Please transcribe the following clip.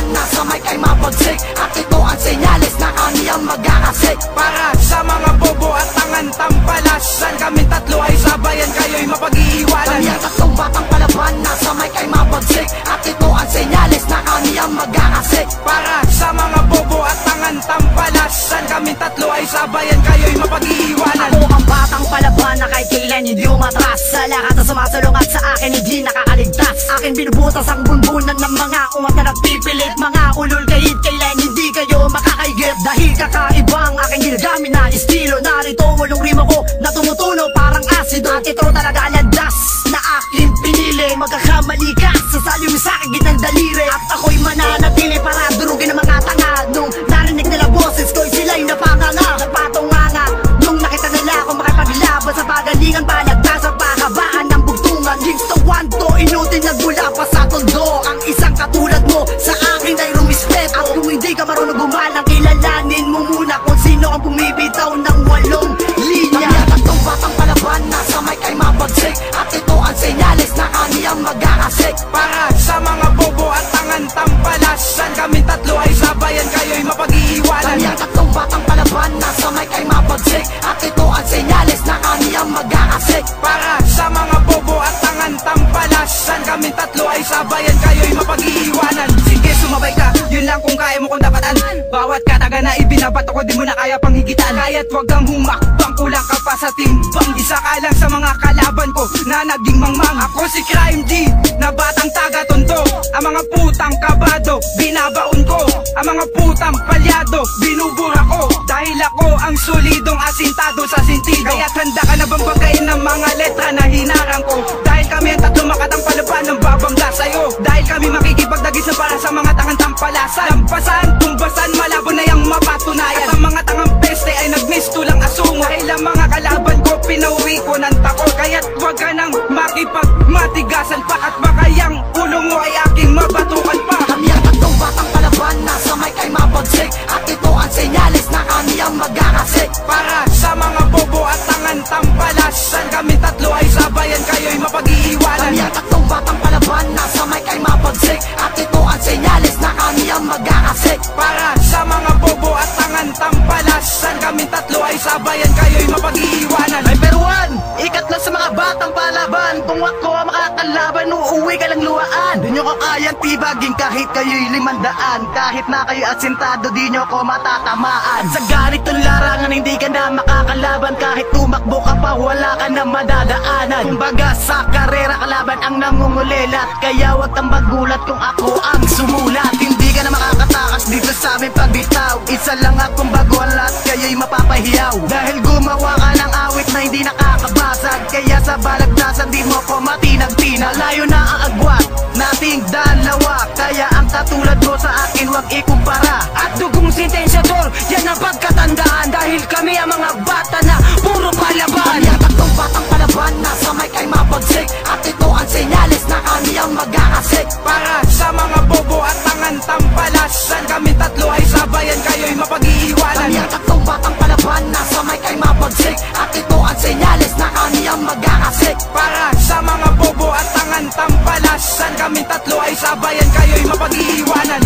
Nasa may kay mapagsik at ito ang senyales na kaniyang magkakasik. Para sa mga bobo at tangan tampalasan, kaming tatlo ay sabayan, kayo'y mapag-iiwanan. Kami ang tatlong batang palaban, nasa may kay mapagsik at ito ang senyales na kaniyang magkakasik. Para sa mga bobo at tangan tampalasan, kaming tatlo ay sabayan, kayo'y mapag-iiwanan. Ako ang batang palaban na kahit kailan hindi umatras. Sa lahat na sumasalungat sa akin hindi nakakaligtas. Akin binubutas ang bunbunan ng mga umat na nagpipilit. Mga ulol kahit kailan hindi kayo makakaigip. Dahil kakaibang aking ginagamit na estilo. Narito walong rima ko na tumutulo parang asido. At ito talaga landas na aking pinili. Magkakamali ka, sasaliw sa aking ginang daliri. At ako'y mananatili para durugin ang mga tanga. Nung narinig nila boses ko sila'y napanganga. Napatunganga nung nakita nila ako makipaglaban sa pagalingan. Palagtas sa pahabaan ng bugtungan. Links to one to inutin nagmula pa sa tondo. Ang isang katulad mo sa akin ay rumispeto. At kung hindi ka marunong gumalang, kilalanin mo muna kung sino ang bumibitaw ng 8 linya. Kami ang tatlong batang palaban, nasa may kay mapagsik at ito ang senyales na kaniyang magkakasik. Para sa mga bobo at tangan tampalasan, kaming tatlo ay sabayan, kayo'y mapag-iiwanan. Kami ang tatlong batang palaban, nasa may kay mapagsik at ito ang senyales na kaniyang magkakasik. Para sa mga bobo at tangan tampalasan, kaming tatlo ay sabayan, kayo'y mapag-iiwanan. Sige, sumabay ka, yun lang kung kaya mo kong dapatan. Bawat kataga na ibinabato ko, di mo na kaya pang higitan. Kaya't wag kang humakbang, kulang ka pa sa timbang. Isa ka lang sa mga kalaban ko na naging mangmang. Ako si Crime G, na batang taga-tondo. Ang mga putang kabado, binabaon ko. Ang mga putang palyado, binubura ko. Dahil ako ang solidong asintado sa sintido. Kaya't handa ka na bang bagayin ng mga letra na hinarang ko. Dahil kami ang tatlo makatang palaban ng babangga sa'yo. Dahil kami makikipagdagis na para sa mga tangang tampalasan. Lampasan, tumbasan, malabo na yung mapatunayan. At ang mga tangang peste ay nagmistulang asungo. Dahil ang mga kalaban ko pinauwi ko ng takot. Kaya't wag ka nang makipagmatigasan pa. At baka yung ulo mo ay aking mabatukan pa. Kami ang tatlong batang palaban, nasa may kay mapagsik at ito ang senyales na kaniyang magkakasik. Para sa mga bobo at tangan tampalasan, kaming tatlo ay sabayan, kayo'y mapag-iiwanan. Kami ang tatlong batang palaban, nasa may kay mapagsik at ito ang senyales na kaniyang magkakasik. Para sa mga bobo at tangan tampalasan, kaming tatlo ay sabayan, kayo'y mapag-iiwanan. Ay peruan, ikat na sa mga batang palaban. Kung ako ang makakalaban, uuwi ka lang luwaan. Di nyo ko kayang tibagin kahit kayo'y 500. Kahit na kayo asintado, di nyo ko matatamaan. Sa ganitong larangan, hindi ka na makakalaban. Kahit tumakbo ka pa, wala ka na madadaanan. Kumbaga sa karera, kalaban ang nangungulilat. Kaya wag kang magulat kung ako ang sumulat. Hindi ka na makakatakas dito sa aming pagbitaw. Isa lang akong baguhan lahat, kayo'y mapapahiyaw. Dahil gumawa ka ng awit na hindi nakakabasag. Kaya sa balagtasan di mo ko matinag-tina. Layo na ang agwat nating dalawa. Kaya ang katulad mo sa akin wag ikumpara. At dugong sentensyador, yan ang pagkatandaan. Dahil kami ang mga bata na puro palaban. Kami ang tatlong batang palaban, nasa may kay mapagsik at ito ang senyales na kaniyang magkakasik. Para sa mga bobo at tangan tampalasan, kaming tatlo ay sabayan, kayo'y mapag-iiwanan. Kami ang tatlong batang palaban, nasa may kay mapagsik at ito ang senyales na kaniyang magkakasik. Para sa mga bobo at tangan tampalasan, kaming tatlo ay sabayan, kayo'y mapag-iiwanan.